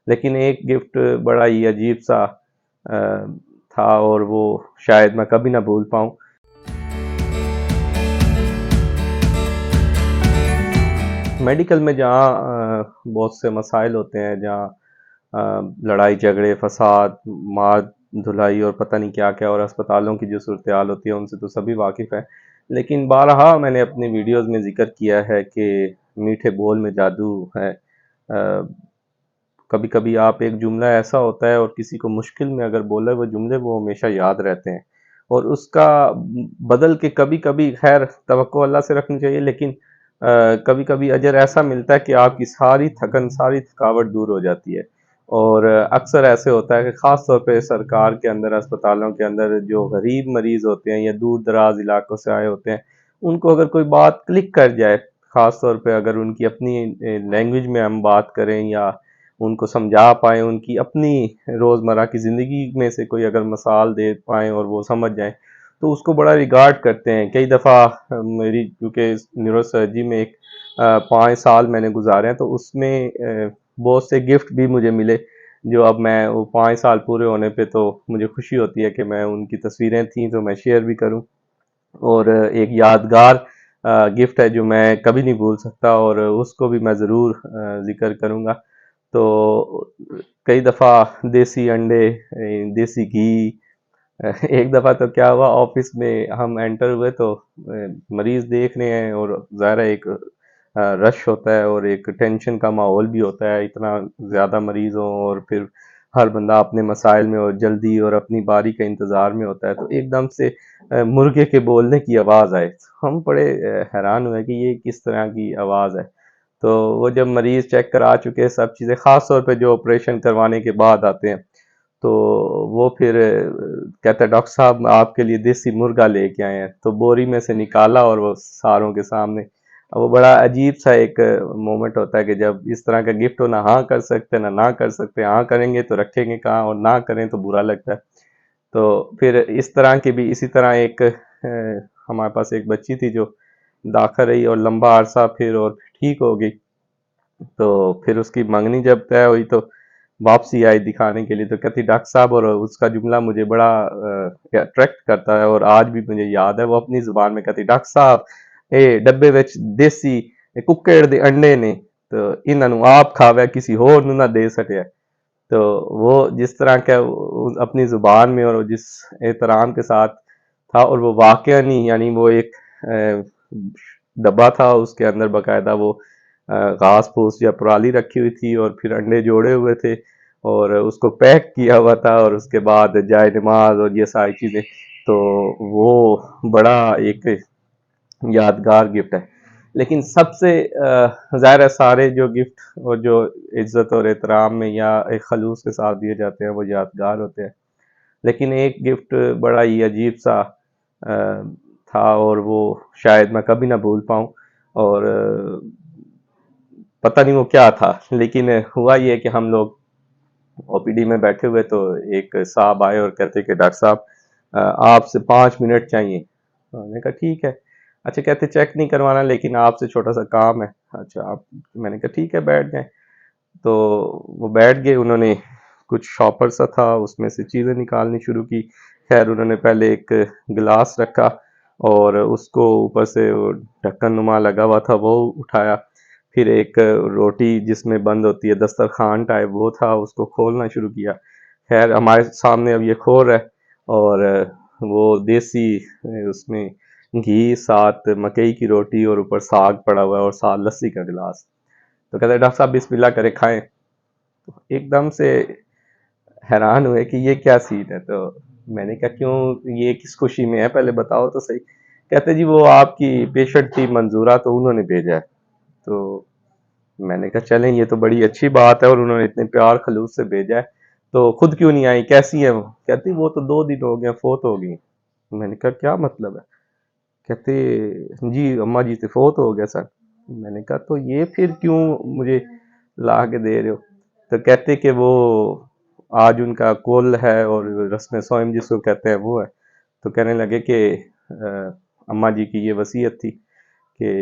لیکن ایک گفٹ بڑا ہی عجیب سا تھا اور وہ شاید میں کبھی نہ بھول پاؤں۔ میڈیکل میں جہاں بہت سے مسائل ہوتے ہیں، جہاں لڑائی جھگڑے فساد مار دھلائی اور پتہ نہیں کیا کیا، اور اسپتالوں کی جو صورتحال ہوتی ہے ان سے تو سبھی واقف ہیں، لیکن بارہا میں نے اپنی ویڈیوز میں ذکر کیا ہے کہ میٹھے بول میں جادو ہے۔ کبھی کبھی آپ ایک جملہ ایسا ہوتا ہے اور کسی کو مشکل میں اگر بولے وہ جملے وہ ہمیشہ یاد رہتے ہیں، اور اس کا بدل کے کبھی کبھی، خیر توقع اللہ سے رکھنی چاہیے، لیکن کبھی کبھی اجر ایسا ملتا ہے کہ آپ کی ساری تھکن ساری تھکاوٹ دور ہو جاتی ہے۔ اور اکثر ایسے ہوتا ہے کہ خاص طور پہ سرکار کے اندر، اسپتالوں کے اندر جو غریب مریض ہوتے ہیں یا دور دراز علاقوں سے آئے ہوتے ہیں، ان کو اگر کوئی بات کلک کر جائے، خاص طور پہ اگر ان کی اپنی لینگویج میں ہم بات کریں یا ان کو سمجھا پائیں، ان کی اپنی روزمرہ کی زندگی میں سے کوئی اگر مثال دے پائیں اور وہ سمجھ جائیں، تو اس کو بڑا ریگارڈ کرتے ہیں۔ کئی دفعہ میری کیونکہ نیورو سرجری میں ایک 5 سال میں نے گزارے ہیں، تو اس میں بہت سے گفٹ بھی مجھے ملے، جو اب میں وہ 5 سال پورے ہونے پہ تو مجھے خوشی ہوتی ہے کہ میں ان کی تصویریں تھیں تو میں شیئر بھی کروں، اور ایک یادگار گفٹ ہے جو میں کبھی نہیں بھول سکتا، اور اس کو بھی میں ضرور ذکر کروں گا۔ تو کئی دفعہ دیسی انڈے، دیسی گھی، ایک دفعہ تو کیا ہوا، آفس میں ہم انٹر ہوئے تو مریض دیکھ رہے ہیں، اور ظاہر ہے ایک رش ہوتا ہے اور ایک ٹینشن کا ماحول بھی ہوتا ہے، اتنا زیادہ مریض ہوں اور پھر ہر بندہ اپنے مسائل میں اور جلدی اور اپنی باری کا انتظار میں ہوتا ہے، تو ایک دم سے مرغے کے بولنے کی آواز آئے۔ ہم بڑے حیران ہوئے کہ یہ کس طرح کی آواز ہے۔ تو وہ جب مریض چیک کرا چکے سب چیزیں، خاص طور پہ جو آپریشن کروانے کے بعد آتے ہیں، تو وہ پھر کہتا ہے ڈاکٹر صاحب آپ کے لیے دیسی مرغا لے کے آئے ہیں، تو بوری میں سے نکالا اور وہ ساروں کے سامنے۔ وہ بڑا عجیب سا ایک مومنٹ ہوتا ہے کہ جب اس طرح کا گفٹ ہو، نہ ہاں کر سکتے نہ کر سکتے، ہاں کریں گے تو رکھیں گے کہاں، اور نہ کریں تو برا لگتا ہے۔ تو پھر اس طرح کی بھی، اسی طرح ایک ہمارے پاس ایک بچی تھی جو داخل رہی اور لمبا عرصہ پھر اور ٹھیک ہو گئی، تو پھر اس کی منگنی جب طے ہوئی تو واپسی آئی دکھانے کے لیے، تو کہتی ڈاکٹر صاحب، اور اس کا جملہ مجھے بڑا اٹریکٹ کرتا ہے اور آج بھی مجھے یاد ہے، وہ اپنی زبان میں کہتی ڈاکٹر صاحب اے ڈبے وچ دیسی ککڑ دے انڈے نے، تو انہاں نوں آپ کھاوے کسی ہور نوں نہ دے سکیا۔ تو وہ جس طرح کا اپنی زبان میں اور جس احترام کے ساتھ تھا، اور وہ واقعہ نہیں، یعنی وہ ایک ڈبہ تھا، اس کے اندر باقاعدہ وہ گھاس پھوس یا پرالی رکھی ہوئی تھی اور پھر انڈے جوڑے ہوئے تھے اور اس کو پیک کیا ہوا تھا، اور اس کے بعد جائے نماز اور یہ ساری چیزیں، تو وہ بڑا ایک یادگار گفٹ ہے۔ لیکن سب سے ظاہر ہے سارے جو گفٹ اور جو عزت اور احترام میں یا ایک خلوص کے ساتھ دیے جاتے ہیں وہ یادگار ہوتے ہیں، لیکن ایک گفٹ بڑا ہی عجیب سا تھا اور وہ شاید میں کبھی نہ بھول پاؤں، اور پتہ نہیں وہ کیا تھا، لیکن ہوا یہ کہ ہم لوگ او پی ڈی میں بیٹھے ہوئے تو ایک صاحب آئے اور کہتے کہ ڈاکٹر صاحب آپ سے 5 منٹ چاہیے۔ میں نے کہا ٹھیک ہے۔ اچھا، کہتے چیک نہیں کروانا لیکن آپ سے چھوٹا سا کام ہے۔ اچھا آپ، میں نے کہا ٹھیک ہے بیٹھ جائیں۔ تو وہ بیٹھ گئے، انہوں نے کچھ شاپر سا تھا اس میں سے چیزیں نکالنی شروع کی۔ خیر انہوں نے پہلے ایک گلاس رکھا اور اس کو اوپر سے ڈھکن نما لگا ہوا تھا وہ اٹھایا، پھر ایک روٹی جس میں بند ہوتی ہے دسترخوان ٹائپ وہ تھا، اس کو کھولنا شروع کیا۔ خیر ہمارے سامنے اب یہ کھول ہے اور وہ دیسی اس میں گھی، ساتھ مکئی کی روٹی اور اوپر ساگ پڑا ہوا ہے اور ساتھ لسی کا گلاس۔ تو کہتے ہیں ڈاکٹر صاحب بسم اللہ کرے کھائیں۔ تو ایک دم سے حیران ہوئے کہ یہ کیا سین ہے۔ تو میں نے کہا کیوں، یہ کس خوشی میں ہے پہلے بتاؤ تو صحیح۔ کہتے جی وہ آپ کی پیشنٹ تھی منظورہ، تو انہوں نے بھیجا ہے۔ تو میں نے کہا چلیں یہ تو بڑی اچھی بات ہے، اور انہوں نے اتنے پیار خلوص سے بھیجا ہے، تو خود کیوں نہیں آئی، کیسی ہیں وہ؟ کہتی وہ تو 2 دن ہو گئے فوت ہو گئی۔ میں نے کہا کیا مطلب ہے؟ کہتے جی اماں جی سے فوت ہو گیا سر۔ میں نے کہا تو یہ پھر کیوں مجھے لا کے دے رہے ہو؟ تو کہتے کہ وہ آج ان کا کل ہے اور رسم سوئم جس کو کہتے ہیں وہ ہے۔ تو کہنے لگے کہ اماں جی کی یہ وصیت تھی کہ